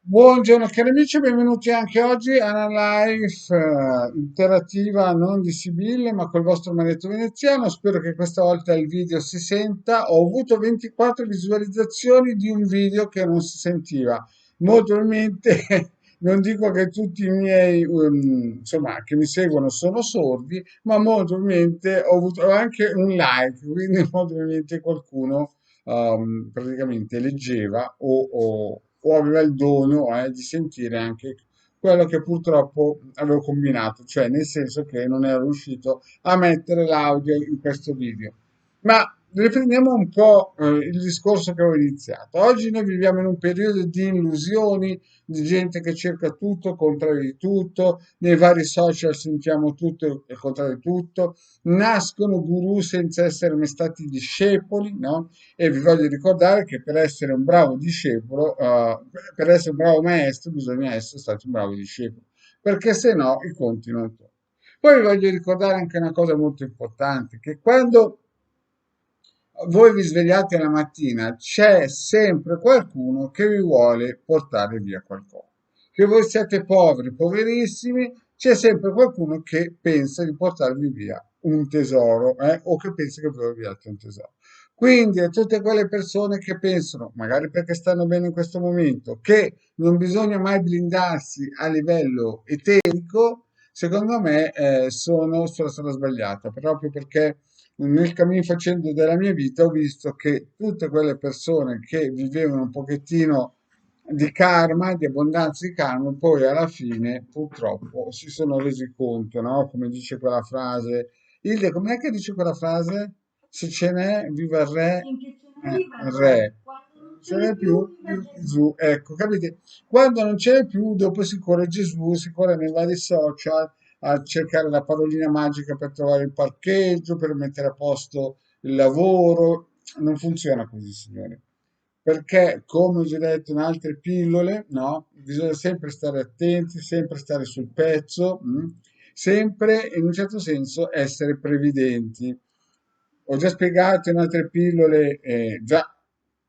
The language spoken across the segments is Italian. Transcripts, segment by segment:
Buongiorno cari amici, benvenuti anche oggi a una live interattiva non di Sibille ma col vostro maledetto veneziano. Spero che questa volta il video si senta. Ho avuto 24 visualizzazioni di un video che non si sentiva. Molto probabilmente non dico che tutti i miei insomma che mi seguono sono sordi, ma molto probabilmente ho avuto anche un like, quindi molto probabilmente qualcuno praticamente leggeva o aveva il dono di sentire anche quello che purtroppo avevo combinato, cioè nel senso che non ero riuscito a mettere l'audio in questo video. Ma riprendiamo un po' il discorso che avevo iniziato. Oggi noi viviamo in un periodo di illusioni, di gente che cerca tutto, contrario di tutto, nei vari social sentiamo tutto e contrario di tutto, nascono guru senza essere mai stati discepoli, no? E vi voglio ricordare che per essere un bravo discepolo, per essere un bravo maestro, bisogna essere stato un bravo discepolo, perché se no i conti non tornano. Poi vi voglio ricordare anche una cosa molto importante, che quando voi vi svegliate la mattina, c'è sempre qualcuno che vi vuole portare via qualcosa. Che voi siate poveri, poverissimi, c'è sempre qualcuno che pensa di portarvi via un tesoro, o che pensa che voi abbiate un tesoro. Quindi a tutte quelle persone che pensano, magari perché stanno bene in questo momento, che non bisogna mai blindarsi a livello eterico, secondo me sono sulla strada sbagliata, proprio perché nel cammino facendo della mia vita ho visto che tutte quelle persone che vivevano un pochettino di karma, di abbondanza di karma, poi alla fine purtroppo si sono resi conto, no? Come dice quella frase, Ilde, com'è che dice quella frase? Se ce n'è, viva il re, il re. Ce n'è più, Gesù. Ecco, capite? Quando non ce n'è più, dopo si corre Gesù, si corre nei vari social, a cercare la parolina magica per trovare il parcheggio, per mettere a posto il lavoro. Non funziona così, signori. Perché, come ho già detto in altre pillole, no? Bisogna sempre stare attenti, sempre stare sul pezzo, sempre in un certo senso essere previdenti. Ho già spiegato in altre pillole, già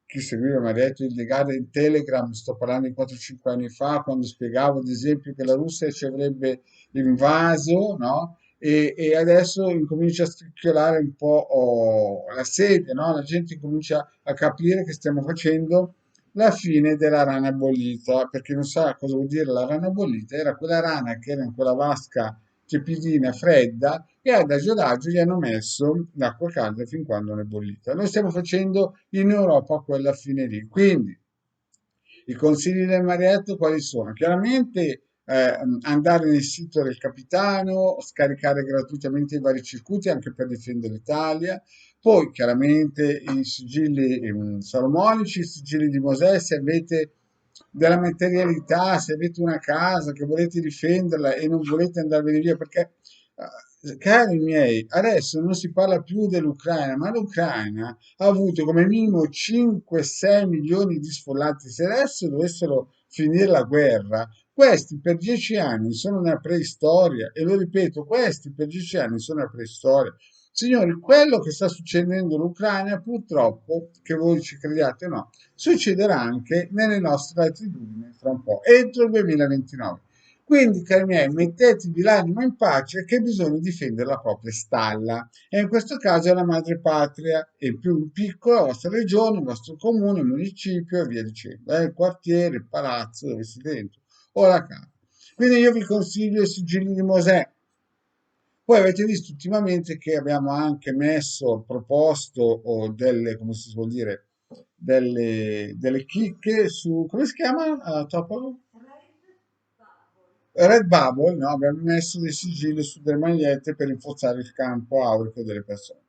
chi seguiva mi ha detto il legale in Telegram, sto parlando di 4-5 anni fa, quando spiegavo ad esempio che la Russia ci avrebbe invaso, no? E adesso incomincia a scricchiolare un po' la sede, no? La gente comincia a capire che stiamo facendo la fine della rana bollita, perché non sa cosa vuol dire la rana bollita, era quella rana che era in quella vasca tiepidina, fredda, e adagio adagio gli hanno messo l'acqua calda fin quando non è bollita. Noi stiamo facendo in Europa quella fine lì. Quindi i consigli del Marietto quali sono? Chiaramente andare nel sito del capitano, scaricare gratuitamente i vari circuiti anche per difendere l'Italia, poi chiaramente i sigilli salomonici, i sigilli di Mosè, se avete della materialità, se avete una casa che volete difenderla e non volete andarvene via, perché cari miei, adesso non si parla più dell'Ucraina, ma l'Ucraina ha avuto come minimo 5-6 milioni di sfollati. Se adesso dovessero finire la guerra, questi per 10 anni sono una preistoria, e lo ripeto, questi per 10 anni sono una preistoria. Signori, quello che sta succedendo in Ucraina, purtroppo, che voi ci crediate o no, succederà anche nelle nostre latitudini fra un po', entro il 2029. Quindi, cari miei, mettetevi l'anima in pace che bisogna difendere la propria stalla. E in questo caso è la madre patria, e più in piccolo la vostra regione, il vostro comune, il municipio e via dicendo, il quartiere, il palazzo dove siete dentro, o la casa. Quindi io vi consiglio i sigilli di Mosè. Poi avete visto ultimamente che abbiamo anche messo, proposto delle, come si vuol dire, delle chicche su, come si chiama? Topolo? Redbubble, no? Abbiamo messo dei sigilli su delle magliette per rinforzare il campo aurico delle persone.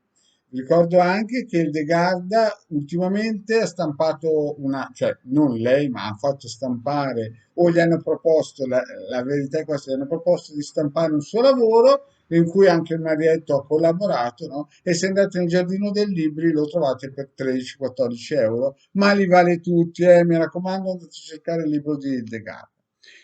Vi ricordo anche che il De Garda ultimamente ha stampato una, cioè non lei, ma ha fatto stampare, o gli hanno proposto, la verità è questa, gli hanno proposto di stampare un suo lavoro in cui anche il Marietto ha collaborato, no? E se andate nel giardino dei libri lo trovate per 13-14 euro, ma li vale tutti, mi raccomando, andate a cercare il libro di De Garda.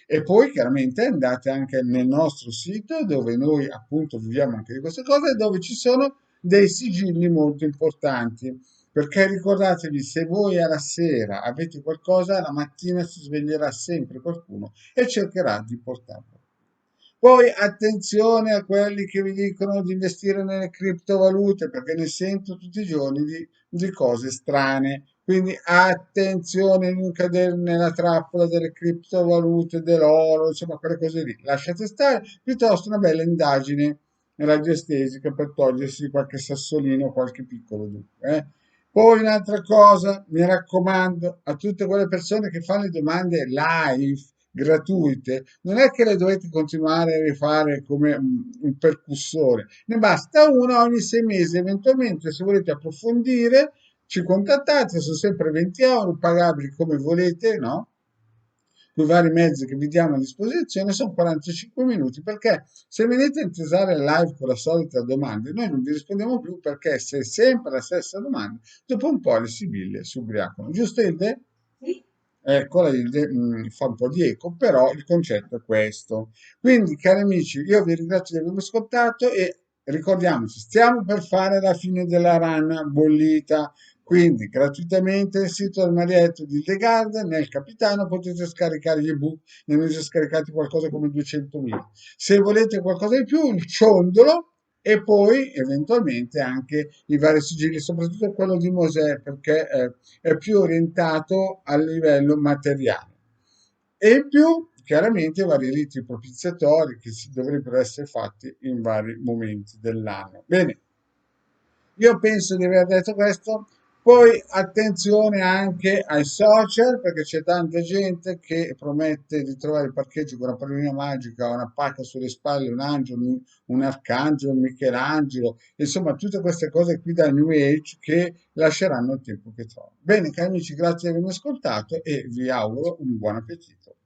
E poi chiaramente andate anche nel nostro sito dove noi appunto viviamo anche di queste cose, dove ci sono dei sigilli molto importanti. perché ricordatevi, se voi alla sera avete qualcosa, la mattina si sveglierà sempre qualcuno e cercherà di portarlo. Poi attenzione a quelli che vi dicono di investire nelle criptovalute, perché ne sento tutti i giorni di cose strane. Quindi attenzione a non cadere nella trappola delle criptovalute, dell'oro, insomma, quelle cose lì. Lasciate stare, piuttosto una bella indagine radiestesica per togliersi qualche sassolino, qualche piccolo dubbio. Poi un'altra cosa, mi raccomando, a tutte quelle persone che fanno le domande live, gratuite, non è che le dovete continuare a rifare come un percussore, ne basta una ogni 6 mesi, eventualmente se volete approfondire ci contattate, sono sempre 20 euro, pagabili come volete, no? Con i vari mezzi che vi diamo a disposizione, sono 45 minuti, perché se venite a intesare live con la solita domanda, noi non vi rispondiamo più perché se è sempre la stessa domanda, dopo un po' le sibille si ubriacano. Giusto Ilde? Ecco, la Hilde fa un po' di eco, però il concetto è questo. Quindi, cari amici, io vi ringrazio di avermi ascoltato e ricordiamoci, stiamo per fare la fine della rana bollita, quindi gratuitamente nel sito del Marietto di Hildegarda, nel Capitano potete scaricare gli ebook, ne avete scaricati qualcosa come 200.000. Se volete qualcosa di più, il ciondolo e poi eventualmente anche i vari sigilli, soprattutto quello di Mosè, perché è più orientato al livello materiale. E in più, chiaramente, i vari riti propiziatori che si dovrebbero essere fatti in vari momenti dell'anno. Bene, io penso di aver detto questo. Poi attenzione anche ai social, perché c'è tanta gente che promette di trovare il parcheggio con una pallina magica, una pacca sulle spalle, un angelo, un arcangelo, un Michelangelo, insomma tutte queste cose qui da New Age che lasceranno il tempo che trovano. Bene, cari amici, grazie di avermi ascoltato e vi auguro un buon appetito.